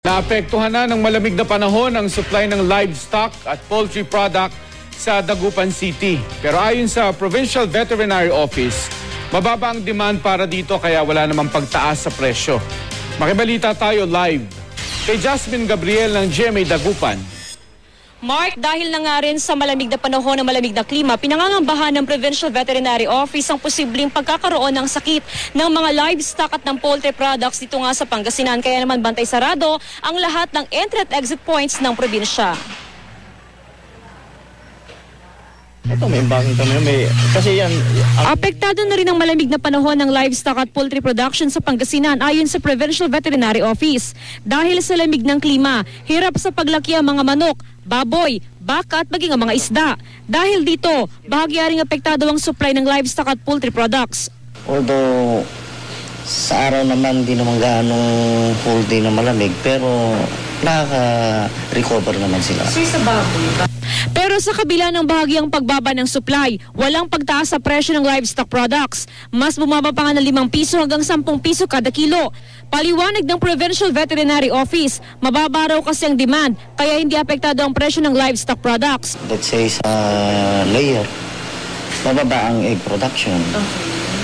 Naapektuhan na ng malamig na panahon ang supply ng livestock at poultry product sa Dagupan City. Pero ayon sa Provincial Veterinary Office, mababa ang demand para dito kaya wala namang pagtaas sa presyo. Makibalita tayo live kay Jasmine Gabriel ng GMA Dagupan. Mark, dahil na nga rin sa malamig na panahon ng malamig na klima, pinangangambahan ng Provincial Veterinary Office ang posibleng pagkakaroon ng sakit ng mga livestock at ng poultry products dito nga sa Pangasinan. Kaya naman bantay sarado ang lahat ng entry at exit points ng probinsya. Ito may imbangin kami, kasi yan... Apektado na rin ang malamig na panahon ng livestock at poultry production sa Pangasinan ayon sa Provincial Veterinary Office. Dahil sa lamig ng klima, hirap sa paglaki ang mga manok, baboy, baka at maging ang mga isda. Dahil dito, bahagyaring apektado ang supply ng livestock at poultry products. Although sa araw naman di naman gaanong full day na malamig, pero nakaka-recover naman sila. Sa baboy. Pero sa kabila ng bahagyang pagbaba ng supply, walang pagtaas sa presyo ng livestock products. Mas bumaba pa nga ng 5 piso hanggang 10 piso kada kilo. Paliwanag ng Provincial Veterinary Office, mababa raw kasi ang demand, kaya hindi apektado ang presyo ng livestock products. Let's say sa layer, mababa ang egg production.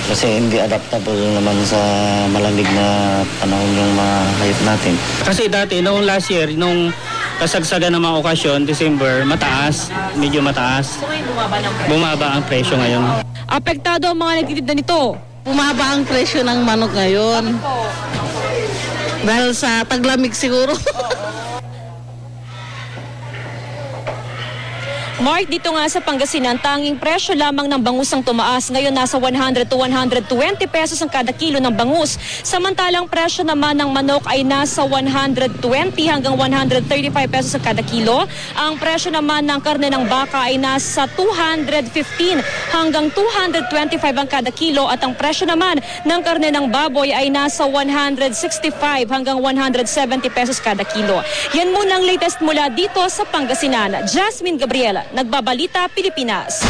Kasi hindi adaptable naman sa malamig na panahon yung mga hayop natin. Kasi dati, noong last year, nung kasagsagan ng mga okasyon, December, mataas, medyo mataas. So ngayon Bumaba ang presyo ngayon. Apektado ang mga nagtitinda nito. Bumaba ang presyo ng manok ngayon. Dahil sa taglamig siguro. Mark, dito nga sa Pangasinan, tanging presyo lamang ng bangus ang tumaas. Ngayon nasa 100 to 120 pesos ang kada kilo ng bangus. Samantalang presyo naman ng manok ay nasa 120 hanggang 135 pesos ang kada kilo. Ang presyo naman ng karne ng baka ay nasa 215 hanggang 225 ang kada kilo. At ang presyo naman ng karne ng baboy ay nasa 165 hanggang 170 pesos kada kilo. Yan muna ang latest mula dito sa Pangasinan. Jasmine Gabriela, Nagbabalita, Pilipinas.